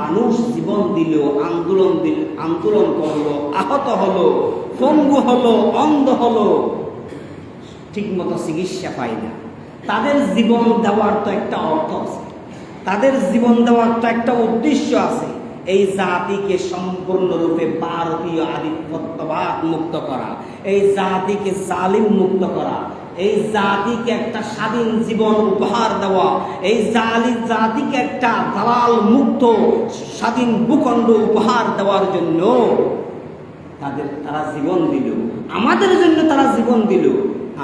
মানুষ জীবন দিল, আন্দোলন করলো, আহত হলো, পঙ্গু হলো, অন্ধ হলো, ঠিকমতো চিকিৎসা পায় না। তাদের জীবন দেওয়ার তো একটা অর্থ আছে, তাদের জীবন দেওয়ার তো একটা উদ্দেশ্য আছে। এই জাতিকে সম্পূর্ণরূপে ভারতীয় আধিপত্যবাদ মুক্ত করা, এই জাতিকে জালিম মুক্ত করা, এই জাতিকে একটা স্বাধীন জীবন উপহার দেওয়া, এই জাতিকে একটা দালাল মুক্ত স্বাধীন ভূখণ্ড উপহার দেওয়ার জন্য তারা জীবন দিল, আমাদের জন্য তারা জীবন দিল।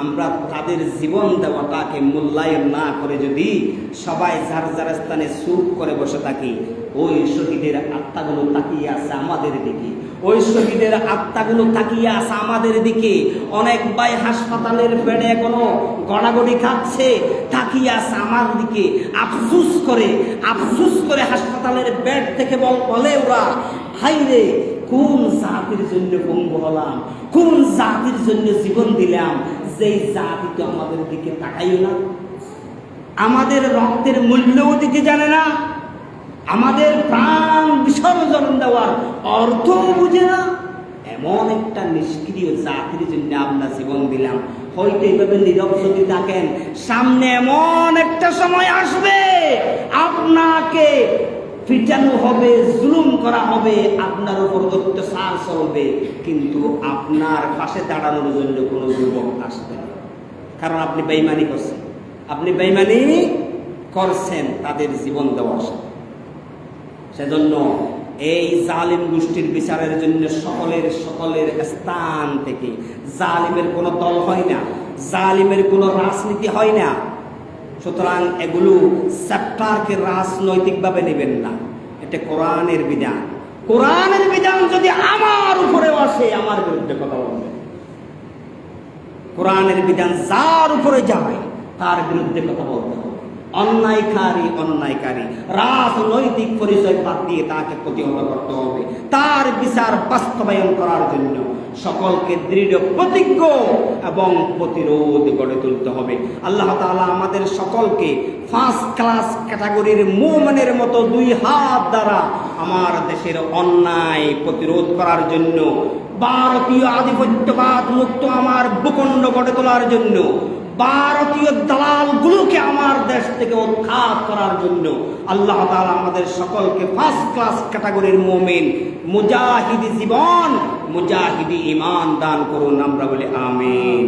আমরা তাদের জীবন দেওয়াটাকে মূল্যায়ন না করে যদি সবাই যার যার স্থানে চুপ করে বসে থাকি, ওই শহীদের আত্মাগুলো তাকিয়ে আছে আমাদের দিকে, ওই শহীদের আত্মাগুলো তাকিয়ে আছে আমাদের দিকে। অনেক ভাই হাসপাতালের বেডে এখনো গড়াগড়ি খাচ্ছে, তাকিয়ে আছে আমার দিকে, আফসুস করে হাসপাতালের বেড থেকে বলে ওরা, হাই রে, কোন জাতির জন্য পঙ্গু হলাম, কোন জাতির জন্য জীবন দিলাম, যেই জাতি তো আমাদের দিকে তাকাইও না, আমাদের রক্তের মূল্যও দিকে জানে না, আমাদের প্রাণ বিসর্জন দেওয়ার অর্থ বুঝে না। এমন একটা নিষ্ক্রিয় জাতির জন্য আমরা জীবন দিলাম। হয়তো এইভাবে নীরব যদি থাকেন, সামনে এমন একটা সময় আসবে আপনাকে পিটানো হবে, জুলুম করা হবে, আপনার উপর অত্যাচার চলবে, কিন্তু আপনার পাশে দাঁড়ানোর জন্য কোনো যুবক আসবে না। কারণ আপনি বেঈমানি করছেন, তাদের জীবন দেওয়ার সাথে। সেজন্য এই জালিম গোষ্ঠীর বিচারের জন্য সকলের স্থান থেকে, জালিমের কোনো দল হয় না, জালিমের কোনো রাজনীতি হয় না। সুতরাং এগুলো চ্যাপ্টারকে রাজনৈতিকভাবে নেবেন না, এটা কোরআনের বিধান। কোরআনের বিধান যদি আমার উপরেও আসে, আমার বিরুদ্ধে কথা বলবে। কোরআনের বিধান যার উপরে যায় তার বিরুদ্ধে কথা বলতে হবে। অন্যায়কারী রাজনৈতিক পরিচয় বাদ দিয়ে তাকে প্রতিহত করতে হবে। তার বিচার বাস্তবায়ন করার জন্য সকলকে দৃঢ় প্রতিজ্ঞ এবং প্রতিরোধ গড়ে তুলতে হবে। আল্লাহ তাআলা আমাদের সকলকে ফার্স্ট ক্লাস ক্যাটাগরির মুমিনের মতো দুই হাত দ্বারা আমার দেশের অন্যায় প্রতিরোধ করার জন্য, ভারতীয় আধিপত্যবাদ মুক্ত আমার ভূখণ্ড গড়ে তোলার জন্য, ভারতীয় দালালগুলোকে আমার দেশ থেকে উৎখাত করার জন্য আল্লাহ তাআলা আমাদের সকলকে ফার্স্ট ক্লাস ক্যাটাগরির মুমিন, মুজাহিদি জীবন, মুজাহিদি ঈমান দান করুন। আমরা বলি আমিন।